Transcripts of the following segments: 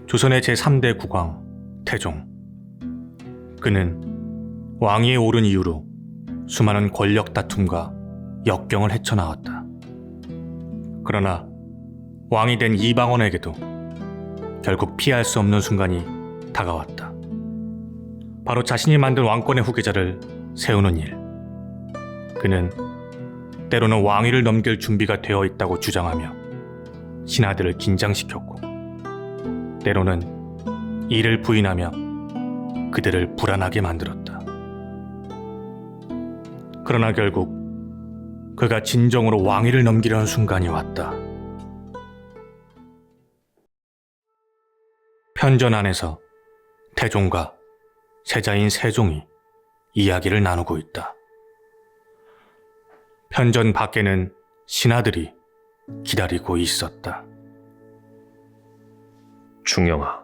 조선의 제3대 국왕 태종. 그는 왕위에 오른 이후로 수많은 권력 다툼과 역경을 헤쳐나왔다. 그러나 왕이 된 이방원에게도 결국 피할 수 없는 순간이 다가왔다. 바로 자신이 만든 왕권의 후계자를 세우는 일. 그는 때로는 왕위를 넘길 준비가 되어 있다고 주장하며 신하들을 긴장시켰고, 때로는 이를 부인하며 그들을 불안하게 만들었다. 그러나 결국 그가 진정으로 왕위를 넘기려는 순간이 왔다. 편전 안에서 태종과 세자인 세종이 이야기를 나누고 있다. 편전 밖에는 신하들이 기다리고 있었다. 충영아,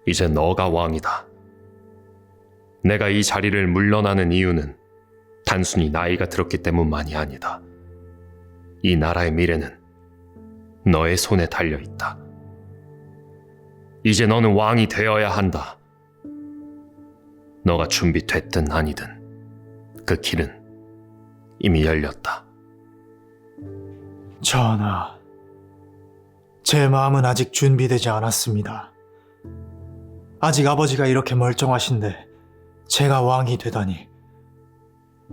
이제 너가 왕이다. 내가 이 자리를 물러나는 이유는 단순히 나이가 들었기 때문만이 아니다. 이 나라의 미래는 너의 손에 달려있다. 이제 너는 왕이 되어야 한다. 너가 준비됐든 아니든 그 길은 이미 열렸다. 전하, 제 마음은 아직 준비되지 않았습니다. 아직 아버지가 이렇게 멀쩡하신데 제가 왕이 되다니,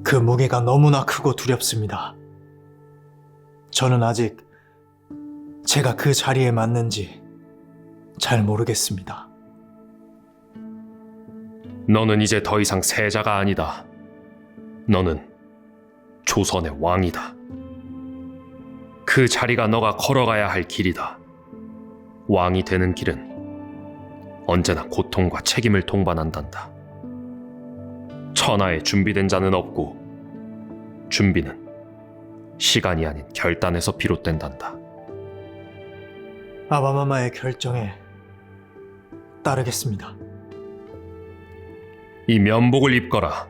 그 무게가 너무나 크고 두렵습니다. 저는 아직 제가 그 자리에 맞는지 잘 모르겠습니다. 너는 이제 더 이상 세자가 아니다. 너는 조선의 왕이다. 그 자리가 너가 걸어가야 할 길이다. 왕이 되는 길은 언제나 고통과 책임을 동반한단다. 천하에 준비된 자는 없고, 준비는 시간이 아닌 결단에서 비롯된단다. 아바마마의 결정에 따르겠습니다. 이 면복을 입거라.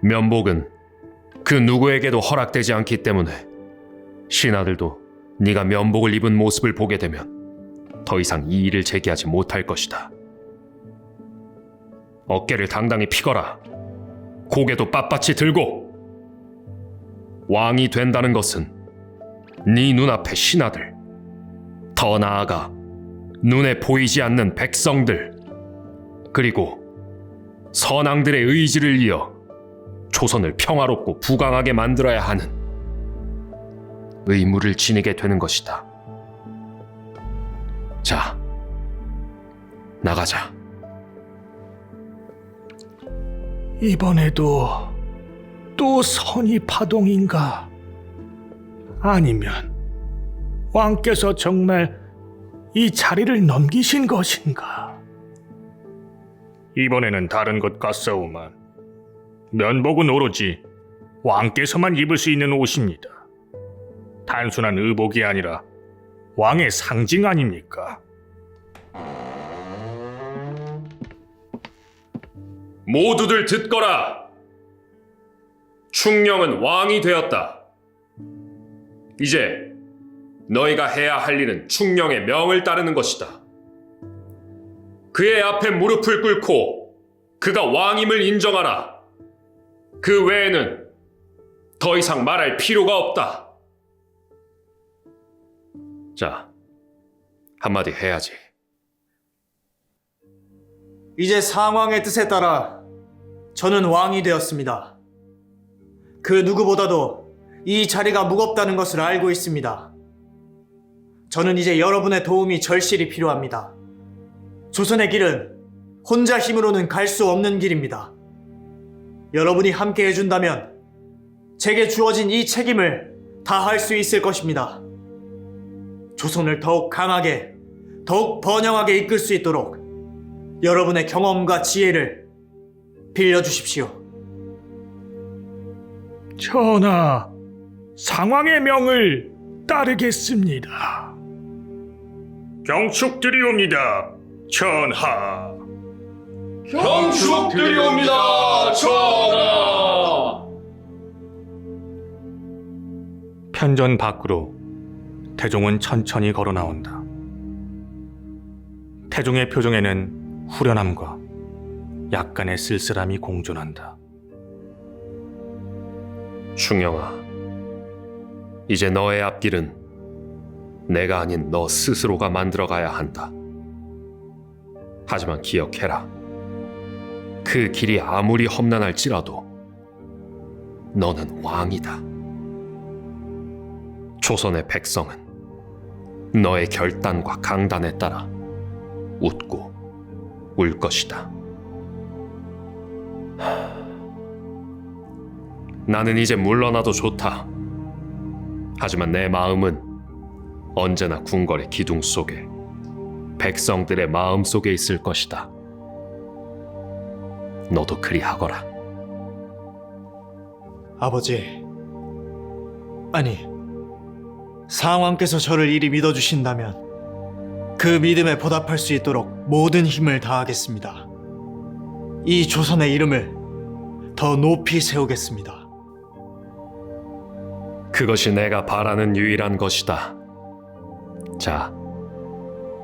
면복은 그 누구에게도 허락되지 않기 때문에 신하들도 네가 면복을 입은 모습을 보게 되면 더 이상 이의를 제기하지 못할 것이다. 어깨를 당당히 펴거라. 고개도 빳빳이 들고. 왕이 된다는 것은 네 눈앞의 신하들, 더 나아가 눈에 보이지 않는 백성들, 그리고 선왕들의 의지를 이어 조선을 평화롭고 부강하게 만들어야 하는 의무를 지니게 되는 것이다. 자, 나가자. 이번에도 또 선의 파동인가? 아니면 왕께서 정말 이 자리를 넘기신 것인가? 이번에는 다른 것 같사오만 면복은 오로지 왕께서만 입을 수 있는 옷입니다. 단순한 의복이 아니라 왕의 상징 아닙니까? 모두들 듣거라. 충령은 왕이 되었다. 이제 너희가 해야 할 일은 충령의 명을 따르는 것이다. 그의 앞에 무릎을 꿇고 그가 왕임을 인정하라. 그 외에는 더 이상 말할 필요가 없다. 자, 한마디 해야지. 이제 상왕의 뜻에 따라 저는 왕이 되었습니다. 그 누구보다도 이 자리가 무겁다는 것을 알고 있습니다. 저는 이제 여러분의 도움이 절실히 필요합니다. 조선의 길은 혼자 힘으로는 갈 수 없는 길입니다. 여러분이 함께 해준다면 제게 주어진 이 책임을 다할 수 있을 것입니다. 조선을 더욱 강하게, 더욱 번영하게 이끌 수 있도록 여러분의 경험과 지혜를 빌려주십시오. 전하, 상왕의 명을 따르겠습니다. 경축드리옵니다, 전하. 경축드리옵니다, 전하! 편전 밖으로 태종은 천천히 걸어 나온다. 태종의 표정에는 후련함과 약간의 쓸쓸함이 공존한다. 충영아, 이제 너의 앞길은 내가 아닌 너 스스로가 만들어가야 한다. 하지만 기억해라. 그 길이 아무리 험난할지라도 너는 왕이다. 조선의 백성은 너의 결단과 강단에 따라 웃고 울 것이다. 나는 이제 물러나도 좋다. 하지만 내 마음은 언제나 궁궐의 기둥 속에 백성들의 마음 속에 있을 것이다. 너도 그리하거라. 아버지, 아니, 상왕께서 저를 이리 믿어주신다면 그 믿음에 보답할 수 있도록 모든 힘을 다하겠습니다. 이 조선의 이름을 더 높이 세우겠습니다. 그것이 내가 바라는 유일한 것이다. 자,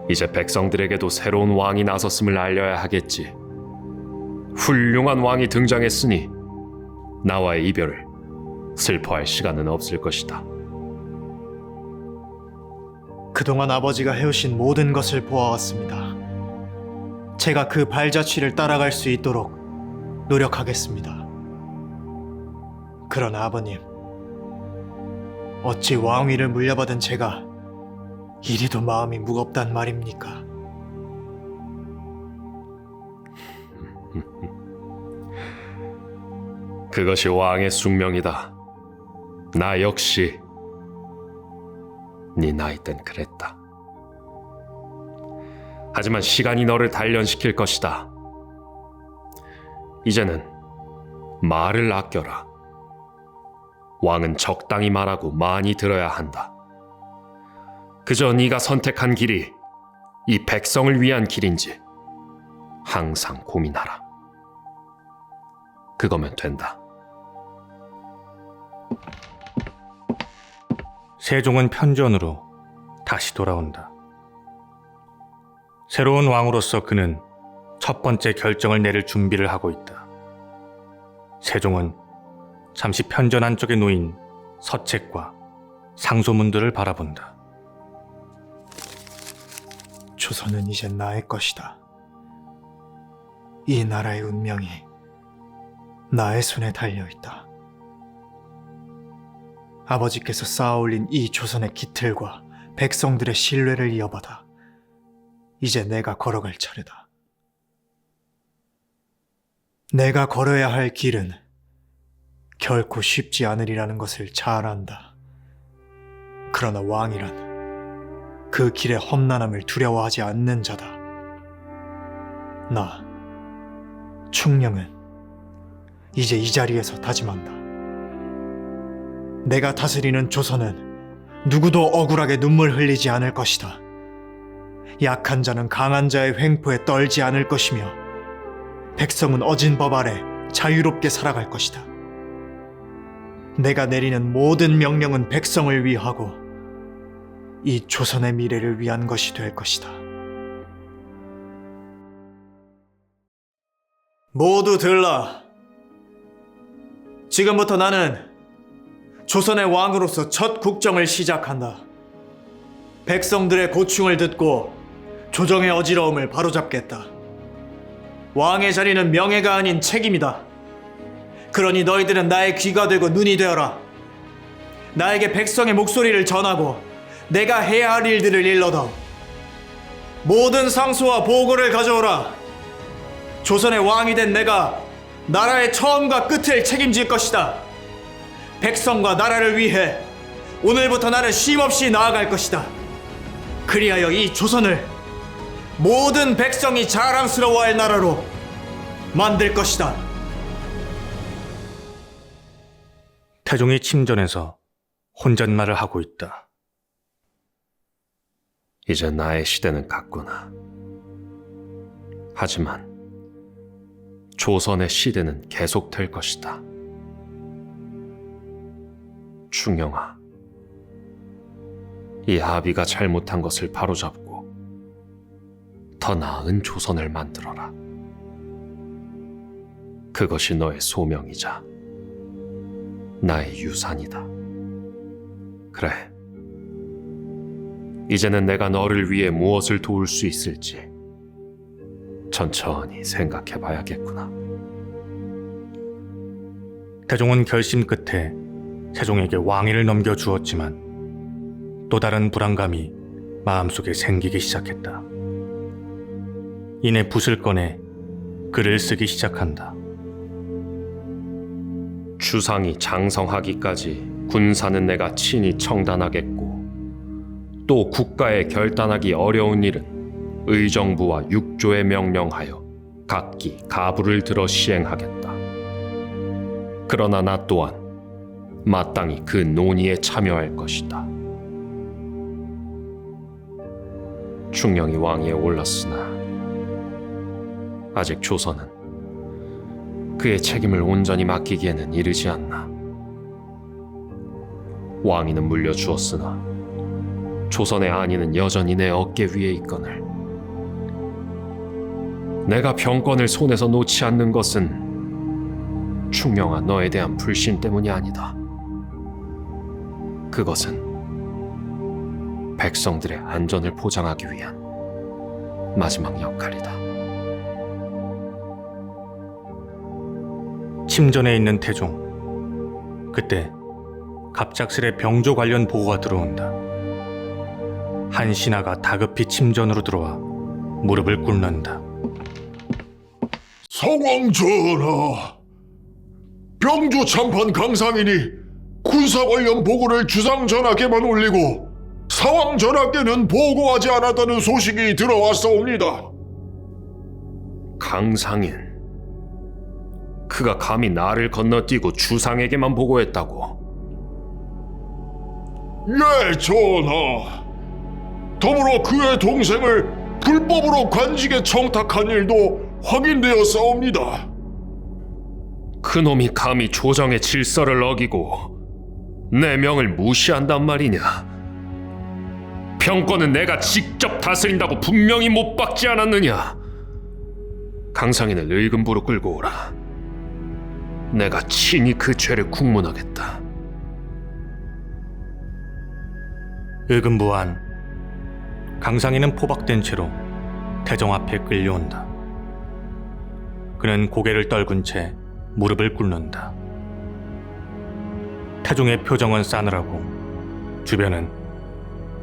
이제 백성들에게도 새로운 왕이 나섰음을 알려야 하겠지. 훌륭한 왕이 등장했으니 나와의 이별을 슬퍼할 시간은 없을 것이다. 그동안 아버지가 해오신 모든 것을 보아왔습니다. 제가 그 발자취를 따라갈 수 있도록 노력하겠습니다. 그러나 아버님, 어찌 왕위를 물려받은 제가 이리도 마음이 무겁단 말입니까? 그것이 왕의 숙명이다. 나 역시 네 나이 땐 그랬다. 하지만 시간이 너를 단련시킬 것이다. 이제는 말을 아껴라. 왕은 적당히 말하고 많이 들어야 한다. 그저 네가 선택한 길이 이 백성을 위한 길인지 항상 고민하라. 그거면 된다. 세종은 편전으로 다시 돌아온다. 새로운 왕으로서 그는 첫 번째 결정을 내릴 준비를 하고 있다. 세종은 잠시 편전 안쪽에 놓인 서책과 상소문들을 바라본다. 조선은 이제 나의 것이다. 이 나라의 운명이 나의 손에 달려있다. 아버지께서 쌓아올린 이 조선의 기틀과 백성들의 신뢰를 이어받아 이제 내가 걸어갈 차례다. 내가 걸어야 할 길은 결코 쉽지 않으리라는 것을 잘 안다. 그러나 왕이란 그 길의 험난함을 두려워하지 않는 자다. 나, 충령은 이제 이 자리에서 다짐한다. 내가 다스리는 조선은 누구도 억울하게 눈물 흘리지 않을 것이다. 약한 자는 강한 자의 횡포에 떨지 않을 것이며 백성은 어진 법 아래 자유롭게 살아갈 것이다. 내가 내리는 모든 명령은 백성을 위하고 이 조선의 미래를 위한 것이 될 것이다. 모두 들라. 지금부터 나는 조선의 왕으로서 첫 국정을 시작한다. 백성들의 고충을 듣고 조정의 어지러움을 바로잡겠다. 왕의 자리는 명예가 아닌 책임이다. 그러니 너희들은 나의 귀가 되고 눈이 되어라. 나에게 백성의 목소리를 전하고 내가 해야 할 일들을 일러다오. 모든 상소와 보고를 가져오라. 조선의 왕이 된 내가 나라의 처음과 끝을 책임질 것이다. 백성과 나라를 위해 오늘부터 나는 쉼없이 나아갈 것이다. 그리하여 이 조선을 모든 백성이 자랑스러워할 나라로 만들 것이다. 태종이 침전에서 혼잣말을 하고 있다. 이제 나의 시대는 갔구나. 하지만 조선의 시대는 계속될 것이다. 충영아, 이 아비가 잘못한 것을 바로잡고 더 나은 조선을 만들어라. 그것이 너의 소명이자 나의 유산이다. 그래. 이제는 내가 너를 위해 무엇을 도울 수 있을지 천천히 생각해 봐야겠구나. 태종은 결심 끝에 세종에게 왕위를 넘겨주었지만 또 다른 불안감이 마음속에 생기기 시작했다. 이내 붓을 꺼내 글을 쓰기 시작한다. 주상이 장성하기까지 군사는 내가 친히 청단하겠고, 또 국가에 결단하기 어려운 일은 의정부와 육조에 명령하여 각기 가부를 들어 시행하겠다. 그러나 나 또한 마땅히 그 논의에 참여할 것이다. 충령이 왕위에 올랐으나 아직 조선은 그의 책임을 온전히 맡기기에는 이르지 않나. 왕위는 물려주었으나 조선의 안위는 여전히 내 어깨 위에 있거늘 내가 병권을 손에서 놓지 않는 것은 충령아 너에 대한 불신 때문이 아니다. 그것은 백성들의 안전을 보장하기 위한 마지막 역할이다. 침전에 있는 태종. 그때 갑작스레 병조 관련 보고가 들어온다. 한 신하가 다급히 침전으로 들어와 무릎을 꿇는다. 상왕 전하, 병조 참판 강상인이 군사 관련 보고를 주상 전하께만 올리고 상왕 전하께는 보고하지 않았다는 소식이 들어왔사옵니다. 강상인, 그가 감히 나를 건너뛰고 주상에게만 보고했다고? 예, 전하. 더불어 그의 동생을 불법으로 관직에 청탁한 일도 확인되었사옵니다. 그놈이 감히 조정의 질서를 어기고 내 명을 무시한단 말이냐? 병권은 내가 직접 다스린다고 분명히 못 박지 않았느냐? 강상인을 의금부로 끌고 오라. 내가 친히 그 죄를 국문하겠다. 의금부 안. 강상인은 포박된 채로 태종 앞에 끌려온다. 그는 고개를 떨군 채 무릎을 꿇는다. 태종의 표정은 싸늘하고 주변은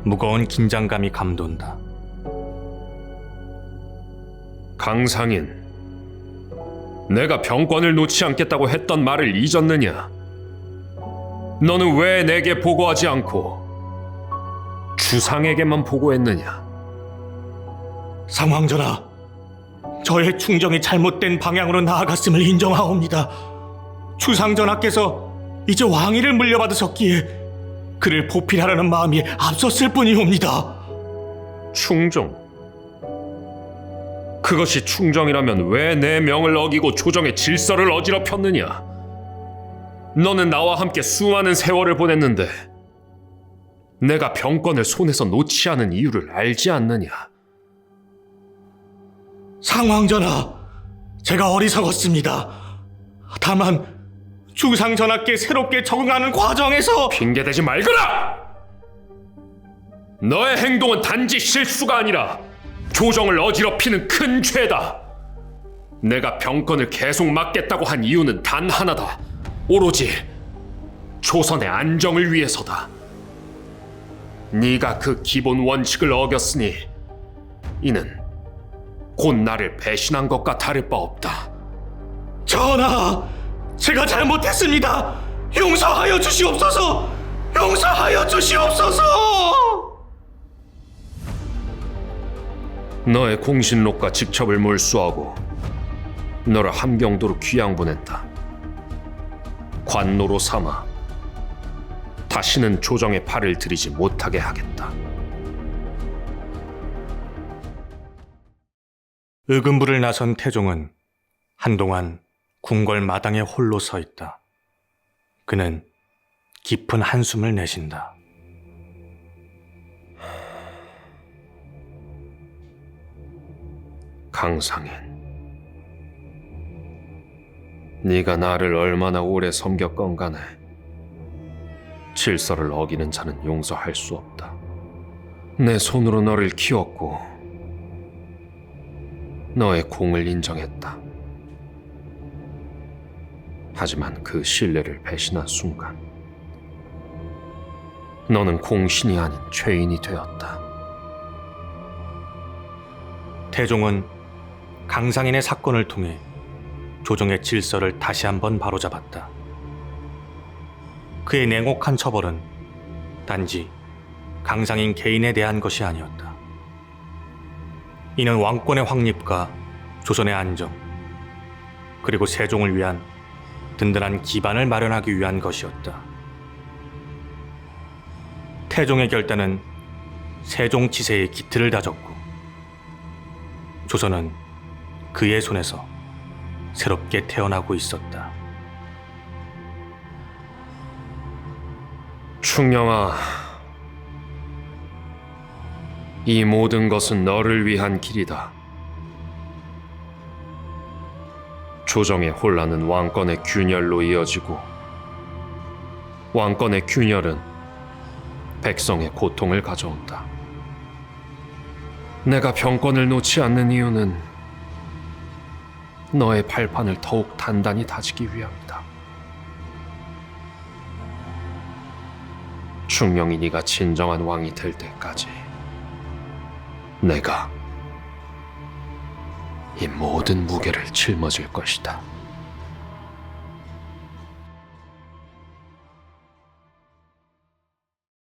무거운 긴장감이 감돈다. 강상인, 내가 병권을 놓지 않겠다고 했던 말을 잊었느냐? 너는 왜 내게 보고하지 않고 주상에게만 보고했느냐? 상황전하, 저의 충정이 잘못된 방향으로 나아갔음을 인정하옵니다. 주상전하께서 이제 왕위를 물려받으셨기에 그를 보필하라는 마음이 앞섰을 뿐이옵니다. 충정? 그것이 충정이라면 왜 내 명을 어기고 조정의 질서를 어지럽혔느냐? 너는 나와 함께 수많은 세월을 보냈는데 내가 병권을 손에서 놓지 않은 이유를 알지 않느냐? 상황전하, 제가 어리석었습니다. 다만 주상전하께 새롭게 적응하는 과정에서 핑계대지 말거라! 너의 행동은 단지 실수가 아니라 조정을 어지럽히는 큰 죄다. 내가 병권을 계속 맡겠다고 한 이유는 단 하나다. 오로지 조선의 안정을 위해서다. 네가 그 기본 원칙을 어겼으니 이는 곧 나를 배신한 것과 다를 바 없다. 전하, 제가 잘못했습니다. 용서하여 주시옵소서. 용서하여 주시옵소서. 너의 공신록과 직첩을 몰수하고 너를 함경도로 귀양 보냈다. 관노로 삼아 다시는 조정의 팔을 들이지 못하게 하겠다. 의금부를 나선 태종은 한동안 궁궐 마당에 홀로 서 있다. 그는 깊은 한숨을 내쉰다. 강상인, 네가 나를 얼마나 오래 섬겼건 간에 질서를 어기는 자는 용서할 수 없다. 내 손으로 너를 키웠고 너의 공을 인정했다. 하지만 그 신뢰를 배신한 순간 너는 공신이 아닌 죄인이 되었다. 태종은 강상인의 사건을 통해 조정의 질서를 다시 한번 바로잡았다. 그의 냉혹한 처벌은 단지 강상인 개인에 대한 것이 아니었다. 이는 왕권의 확립과 조선의 안정, 그리고 세종을 위한 든든한 기반을 마련하기 위한 것이었다. 태종의 결단은 세종 치세의 기틀을 다졌고, 조선은 그의 손에서 새롭게 태어나고 있었다. 충령아, 이 모든 것은 너를 위한 길이다. 조정의 혼란은 왕권의 균열로 이어지고, 왕권의 균열은 백성의 고통을 가져온다. 내가 병권을 놓지 않는 이유는 너의 발판을 더욱 단단히 다지기 위함이다. 충명이 네가 진정한 왕이 될 때까지 내가 이 모든 무게를 짊어질 것이다.